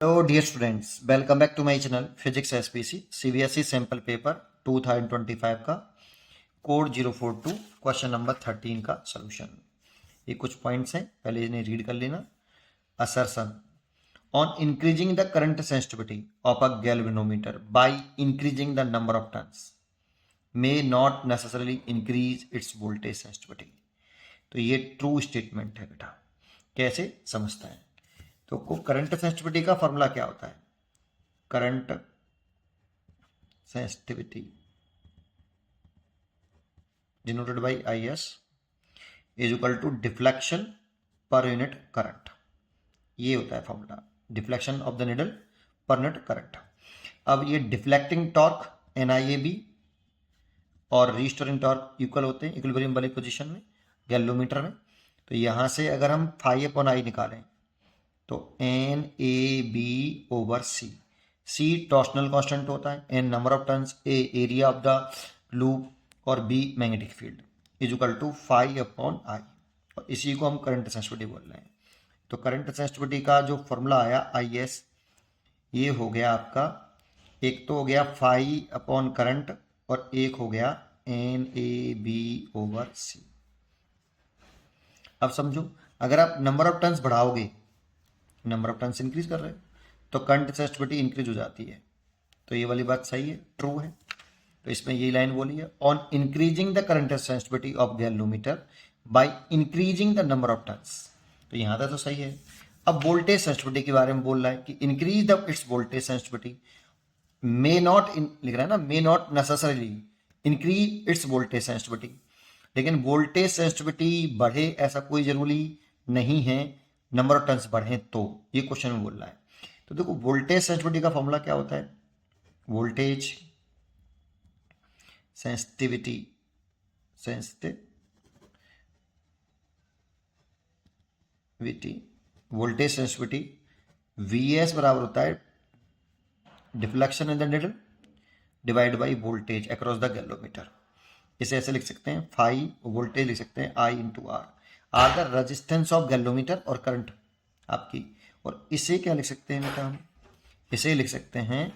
Hello dear students, welcome back to my channel Physics SPC CBSE sample paper 2025 का code 042 question number 13 का solution. ये कुछ points हैं, पहले इन्हें रीड कर लेना। Assertion on increasing the current sensitivity of a galvanometer by increasing the number of turns may not necessarily increase its voltage sensitivity. तो ये ट्रू स्टेटमेंट है बेटा, कैसे समझता है। तो करंट सेंसिटिविटी का फॉर्मूला क्या होता है? Current sensitivity denoted by IS is equal to deflection per unit current. ये होता है formula, deflection of the needle per unit current. अब ये डिफ्लेक्टिंग टॉर्क NIAB और रीस्टोरिंग टॉर्क इक्वल होते हैं इक्विलिब्रियम वाली पोजीशन में गैल्वेनोमीटर में। तो यहां से अगर हम phi/I निकालें तो NAB/C, C टॉर्शनल कांस्टेंट होता है, N number of turns, A area of the loop और B magnetic field is equal to phi/I। और इसी को हम करंट सेंसिटिविटी बोल रहे हैं। तो करंट सेंसिटिविटी का जो फॉर्मूला आया IS, ये हो गया आपका, एक तो हो गया phi/करंट और एक हो गया NAB/C। अब समझो, अगर आप नंबर ऑफ टर्न्स बढ़ाओगे, नंबर ऑफ टर्न्स इंक्रीज कर रहे हो तो करंट सेंसिटिविटी इंक्रीज हो जाती है। तो ये वाली बात सही है, ट्रू है। तो इसमें ये लाइन बोली है, on increasing the current sensitivity of galvanometer by increasing the number of turns. तो यहां तक तो सही है। अब वोल्टेज सेंसिटिविटी के बारे में बोल रहा है कि increase the it's voltage sensitivity may not, लिख रहा है ना, may not necessarily increase its voltage sensitivity. लेकिन वोल्टेज सेंसिटिविटी बढ़े ऐसा कोई जरूरी नहीं है, नंबर ऑफ टर्न्स बढ़े तो। ये क्वेश्चन में बोल रहा है। तो देखो, वोल्टेज सेंसिटिविटी का फॉर्मूला क्या होता है? Voltage sensitivity voltage sensitivity VS बराबर होता है deflection in the needle divide by voltage across the galvanometer. इसे ऐसे लिख सकते हैं, फाई वोल्टेज लिख सकते हैं I into R the resistance of galvanometer और करंट आपकी। और इसे क्या लिख सकते हैं बेटा? हम इसे लिख सकते हैं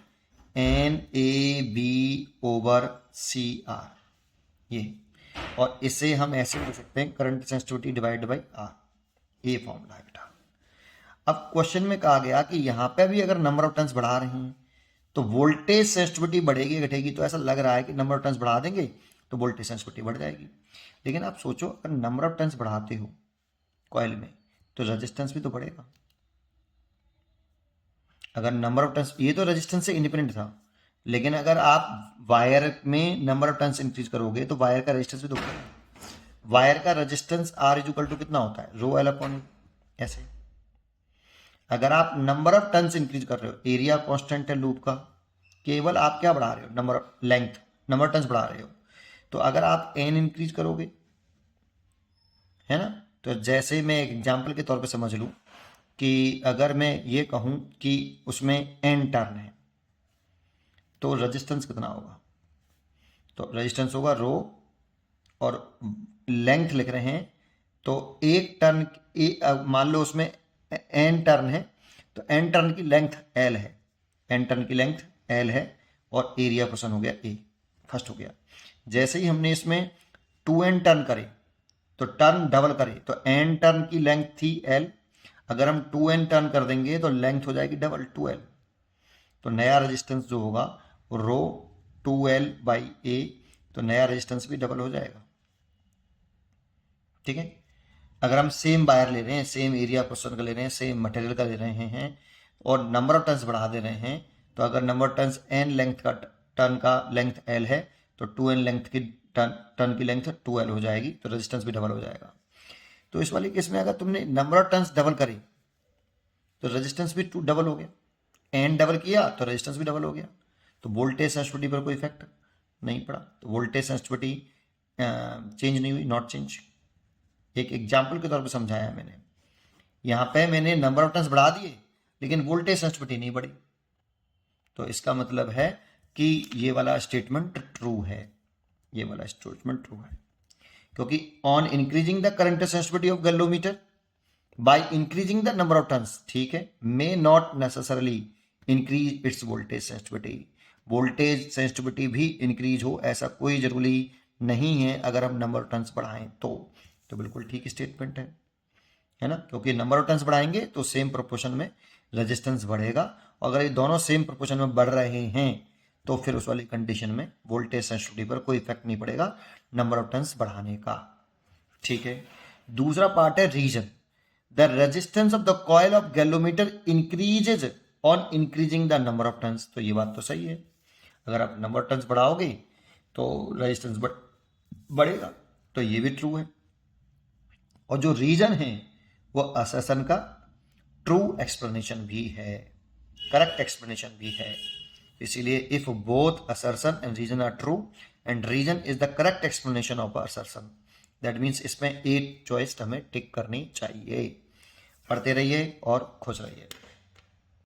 NAB/CR, ये। और इसे हम ऐसे लिख सकते हैं, current sensitivity divide by R। ये फॉर्मूला है बेटा। अब क्वेश्चन में कहा गया कि यहां पे भी अगर नंबर ऑफ टर्न्स बढ़ा रहे हैं तो वोल्टेज सेंसिटिविटी बढ़ेगी घटेगी। तो ऐसा लग रहा है कि नंबर ऑफ टर्न्स बढ़ा देंगे तो वोल्टेज सेंसिटिविटी बढ़ जाएगी। लेकिन आप सोचो, अगर नंबर ऑफ टर्न्स बढ़ाते हो कॉइल में तो रेजिस्टेंस भी तो बढ़ेगा। अगर नंबर ऑफ टर्न्स, ये तो रेजिस्टेंस से इंडिपेंडेंट था, लेकिन अगर आप वायर में नंबर ऑफ टर्न्स इंक्रीज करोगे तो वायर का रेजिस्टेंस भी तो बढ़ेगा। वायर का resistance R is equal to कितना होता है? ρL/, ऐसे। अगर आप नंबर ऑफ टर्न्स इंक्रीज कर रहे हो, एरिया कांस्टेंट है लूप का, केवल आप क्या बढ़ा रहे हो? Number of length, number of turns बढ़ा रहे हो। तो अगर आप N इंक्रीज करोगे, है ना, तो जैसे मैं एक एग्जांपल के तौर पे समझ लूं कि अगर मैं ये कहूं कि उसमें N टर्न है तो रेजिस्टेंस कितना होगा? तो रेजिस्टेंस होगा रो, और लेंथ लिख रहे हैं तो एक टर्न, मान लो उसमें N टर्न है तो N टर्न की लेंथ L है, N टर्न की लेंथ L है, और एरिया क्वेश्चन हो गया A, फर्स्ट हो गया। जैसे ही हमने इसमें 2N टर्न करे तो टर्न डबल करे तो N टर्न की लेंथ थी L, अगर हम 2N टर्न कर देंगे तो लेंथ हो जाएगी डबल 2L। तो नया रेजिस्टेंस जो होगा वो रो 2L/A, तो नया रेजिस्टेंस भी डबल हो जाएगा। ठीक है। अगर हम सेम वायर ले रहे हैं, सेम एरिया क्वेश्चन का ले रहे हैं, सेम मटेरियल का ले रहे हैं और नंबर ऑफ टर्न्स बढ़ा दे रहे हैं, तो अगर number of turns N length का, टर्न का लेंथ L है तो 2N लेंथ की टर्न की लेंथ 2L हो जाएगी, तो रेजिस्टेंस भी डबल हो जाएगा। तो इस वाली केस में अगर तुमने नंबर ऑफ टर्न्स डबल करी तो रेजिस्टेंस भी डबल हो गया, N डबल किया तो रेजिस्टेंस भी डबल हो गया। तो वोल्टेज सेंसिटिविटी पर कोई इफेक्ट नहीं पड़ा। तो वोल्टेज सेंसिटिविटी चेंज नहीं हुई, नॉट चेंज। एक एग्जाम्पल के तौर पर समझाया मैंने। यहां पे मैंने नंबर ऑफ टर्न्स बढ़ा दिए लेकिन वोल्टेज सेंसिटिविटी नहीं बढ़ी, तो इसका मतलब है कि ये वाला स्टेटमेंट ट्रू है, ये वाला स्टेटमेंट ट्रू है। क्योंकि on increasing the current sensitivity of galvanometer by increasing the number of turns, ठीक है, may not necessarily increase its voltage sensitivity, voltage sensitivity भी इंक्रीज हो ऐसा कोई जरूरी नहीं है अगर हम नंबर ऑफ टर्न्स बढ़ाएं तो बिल्कुल ठीक स्टेटमेंट है ना, क्योंकि नंबर ऑफ टर्न्स बढ़ाएंगे तो सेम प्रोपोर्शन में रेजिस्टेंस बढ़ेगा, और अगर ये दोनों सेम प्रोपोर्शन में बढ़ रहे हैं तो फिर उस वाली कंडीशन में वोल्टेज सेंसिटिविटी पर कोई इफेक्ट नहीं पड़ेगा नंबर ऑफ टर्न्स बढ़ाने का, ठीक है। दूसरा पार्ट है reason, the resistance of the coil of galvanometer increases on increasing the number of turns, तो ये बात तो सही है, अगर आप नंबर ऑफ टर्न्स बढ़ाओगे तो रेजिस्टेंस बढ़ेगा, तो ये भी ट्रू है। और जो रीजन है वो असर्शन का ट्रू एक्सप्लेनेशन भी है, करेक्ट एक्सप्लेनेशन भी है, इसीलिए if both assertion and reason are true and reason is the correct explanation of assertion, that means इसमें एक चॉइस हमें टिक करनी चाहिए। पढ़ते रहिए और खुश रहिए।